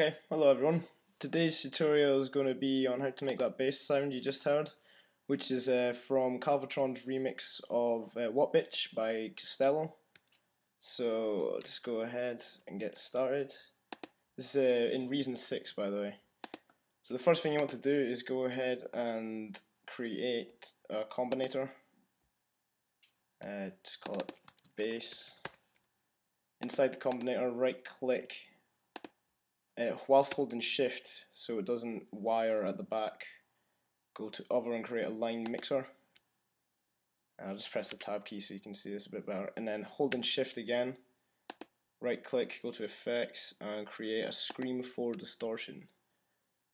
Okay, hello everyone. Today's tutorial is going to be on how to make that bass sound you just heard, which is from Calvertron's remix of What Bitch by Costello. So I'll just go ahead and get started. This is in Reason 6, by the way. So the first thing you want to do is go ahead and create a combinator. Just call it bass. Inside the combinator, right click whilst holding shift so it doesn't wire at the back, go to other and create a line mixer. And I'll just press the tab key so you can see this a bit better, and then holding shift again, right click, go to effects and create a scream for distortion.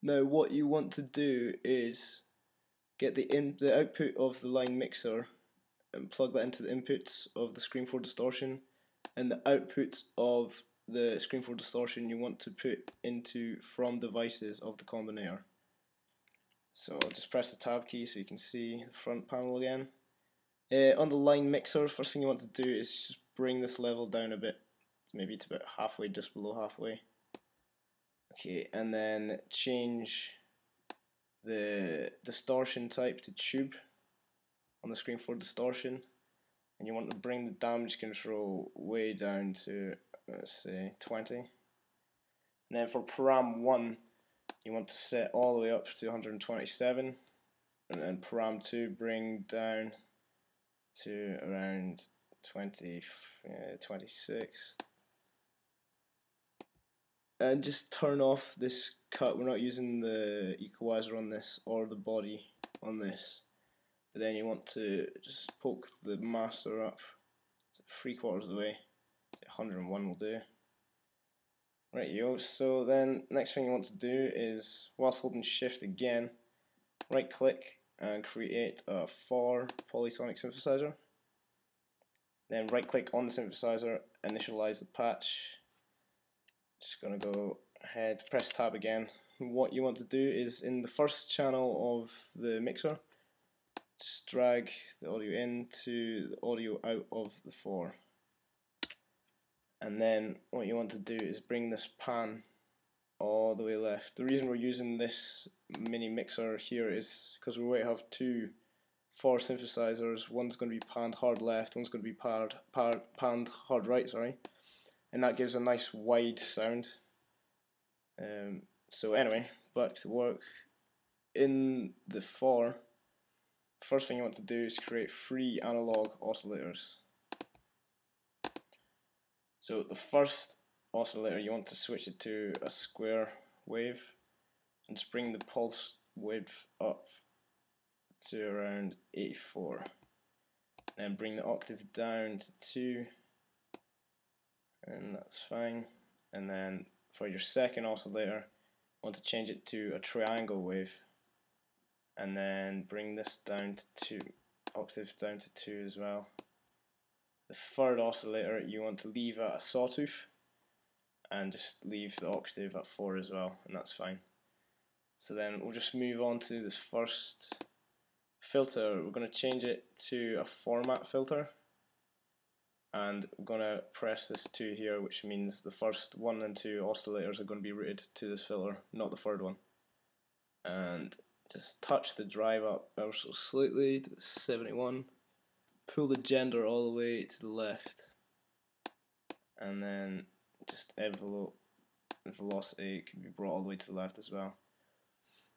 Now what you want to do is get the output of the line mixer and plug that into the inputs of the scream for distortion, and the outputs of the screen for distortion you want to put into from devices of the combinator. So I'll just press the tab key so you can see the front panel again. On the line mixer, first thing you want to do is just bring this level down a bit, maybe to about halfway, just below halfway. Okay, and then change the distortion type to tube on the screen for distortion, and you want to bring the damage control way down to, let's say, 20. And then for param 1 you want to set all the way up to 127, and then param 2 bring down to around 26, and just turn off this cut. We're not using the equalizer on this or the body on this, but then you want to just poke the master up to 3/4 of the way. 101 will do. Right, so then next thing you want to do is, whilst holding shift again, right click and create a for polysonic synthesizer. Then right click on the synthesizer, initialize the patch. Just gonna go ahead, press tab again. What you want to do is, in the first channel of the mixer, just drag the audio in to the audio out of the for. And then what you want to do is bring this pan all the way left. The reason we're using this mini mixer here is because we might have two for synthesizers. One's going to be panned hard left, one's going to be panned hard right, sorry, and that gives a nice wide sound. So anyway, back to work. In the for, first thing you want to do is create 3 analog oscillators. So the first oscillator, you want to switch it to a square wave and just bring the pulse width up to around 84. Then bring the octave down to 2, and that's fine. And then for your second oscillator, you want to change it to a triangle wave, and then bring this down to 2, octave down to 2 as well. The third oscillator you want to leave at a sawtooth, and just leave the octave at 4 as well, and that's fine. So then we'll just move on to this first filter. We're going to change it to a format filter, and we're going to press this 2 here, which means the first 1 and 2 oscillators are going to be routed to this filter, not the third one. And just touch the drive up ever so slightly to 71. Pull the gender all the way to the left, and then just envelope and velocity can be brought all the way to the left as well.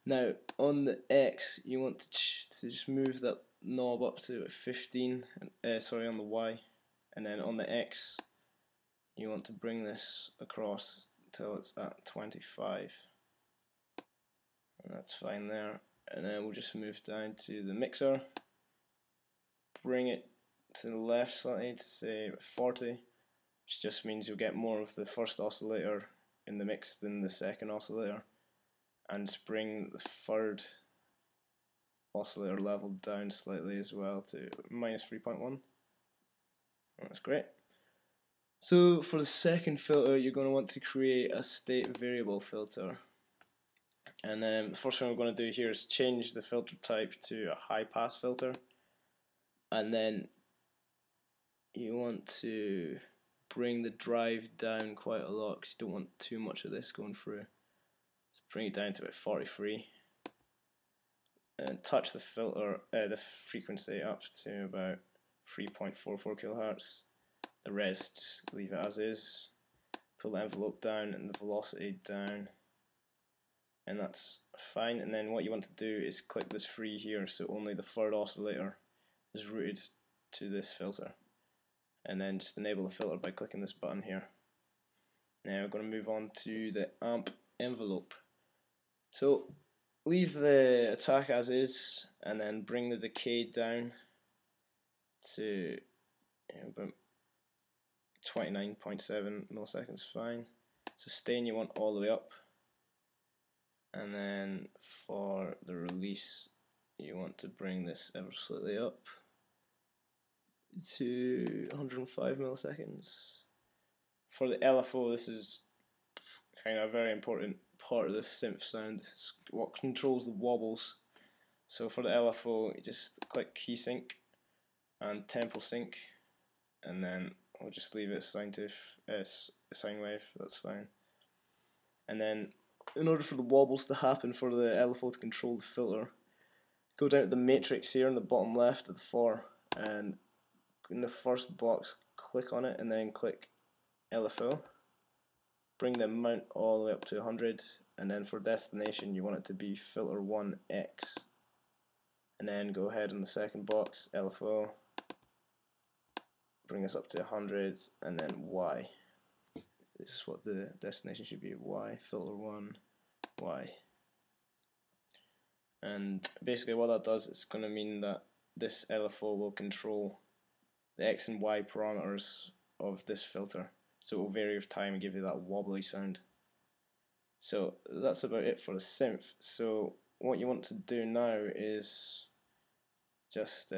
Now on the X you want to just move that knob up to 15, sorry, on the Y, and then on the X you want to bring this across until it's at 25, and that's fine there. And then we'll just move down to the mixer, bring it to the left slightly to say 40, which just means you'll get more of the first oscillator in the mix than the second oscillator, and just bring the third oscillator level down slightly as well to -3.1. That's great. So for the second filter you're going to want to create a state variable filter, and then the first thing we're going to do here is change the filter type to a high pass filter, and then you want to bring the drive down quite a lot because you don't want too much of this going through. Let's bring it down to about 43. And touch the filter, the frequency up to about 3.44 kilohertz. The rest, just leave it as is. Pull the envelope down and the velocity down, and that's fine. And then what you want to do is click this free here, so only the third oscillator is routed to this filter. And then just enable the filter by clicking this button here. Now we're going to move on to the amp envelope. So leave the attack as is, and then bring the decay down to about 29.7 milliseconds, fine. Sustain you want all the way up, and then for the release you want to bring this ever slightly up to 105 milliseconds. For the LFO, this is kind of a very important part of the synth sound. It's what controls the wobbles. So for the LFO, you just click key sync and tempo sync, and then we'll just leave it sine wave, that's fine. And then in order for the wobbles to happen for the LFO to control the filter, go down to the matrix here in the bottom left of the 4, and in the first box click on it and then click LFO. Bring the amount all the way up to 100, and then for destination you want it to be filter 1x. And then go ahead in the second box, LFO, bring this up to 100, and then Y. This is what the destination should be, Y, filter 1, Y. And basically what that does, it's going to mean that this LFO will control the X and Y parameters of this filter. So it will vary with time and give you that wobbly sound. So that's about it for the synth. So what you want to do now is just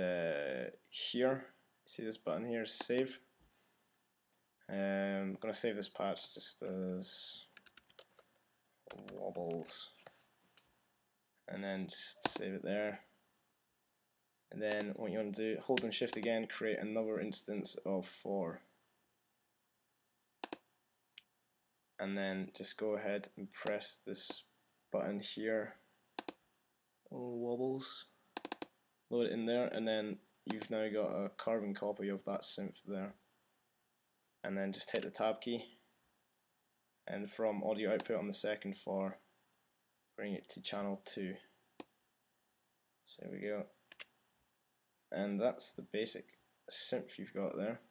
here, see this button here, save. I'm going to save this patch just as wobbles, and then just save it there. And then what you want to do, hold and shift again, create another instance of 4. And then just go ahead and press this button here, wobbles, load it in there, and then you've now got a carbon copy of that synth there. And then just hit the tab key, and from audio output on the second 4, bring it to channel 2. So there we go. And that's the basic synth you've got there.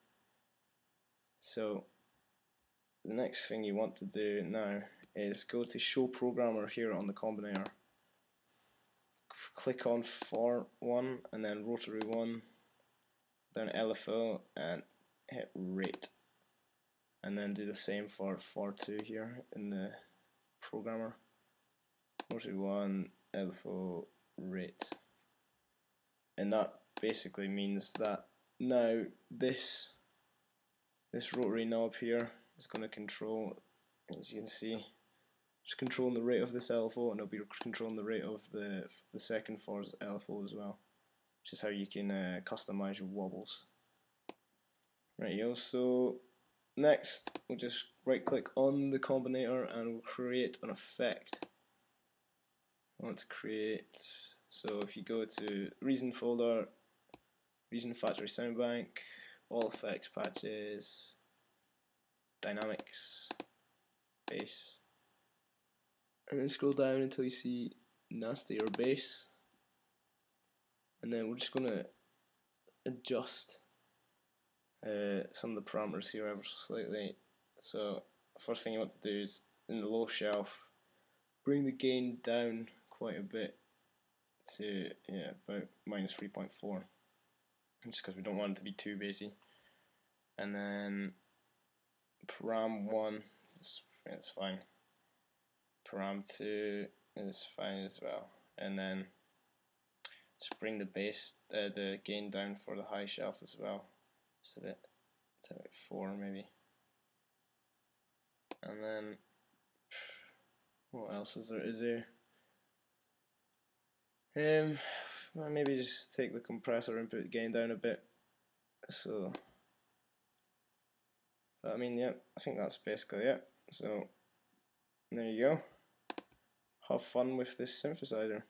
So the next thing you want to do now is go to Show Programmer here on the combinator. Click on 4.1 and then rotary 1, down LFO and hit rate. And then do the same for 4.2 here in the programmer. Rotary 1, LFO, rate. And that basically means that now this rotary knob here is going to control, as you can see, it's controlling the rate of this LFO, and it'll be controlling the rate of the second 4's LFO as well, which is how you can customize your wobbles. Rightio, so next we'll just right click on the combinator and we'll create an effect. I want to create, so if you go to Reason folder, Reason Factory Soundbank, all effects patches, dynamics, bass, and then scroll down until you see nasty or bass, and then we're just going to adjust some of the parameters here ever so slightly. So first thing you want to do is in the low shelf, bring the gain down quite a bit to about -3.4, just because we don't want it to be too bassy. And then param 1 it's fine, param 2 is fine as well, and then just bring the bass, the gain down for the high shelf as well, just a bit, to about 4 maybe. And then what else is there? Well, maybe just take the compressor input gain down a bit. So, but I mean, yeah, I think that's basically it. So there you go. have fun with this synthesizer.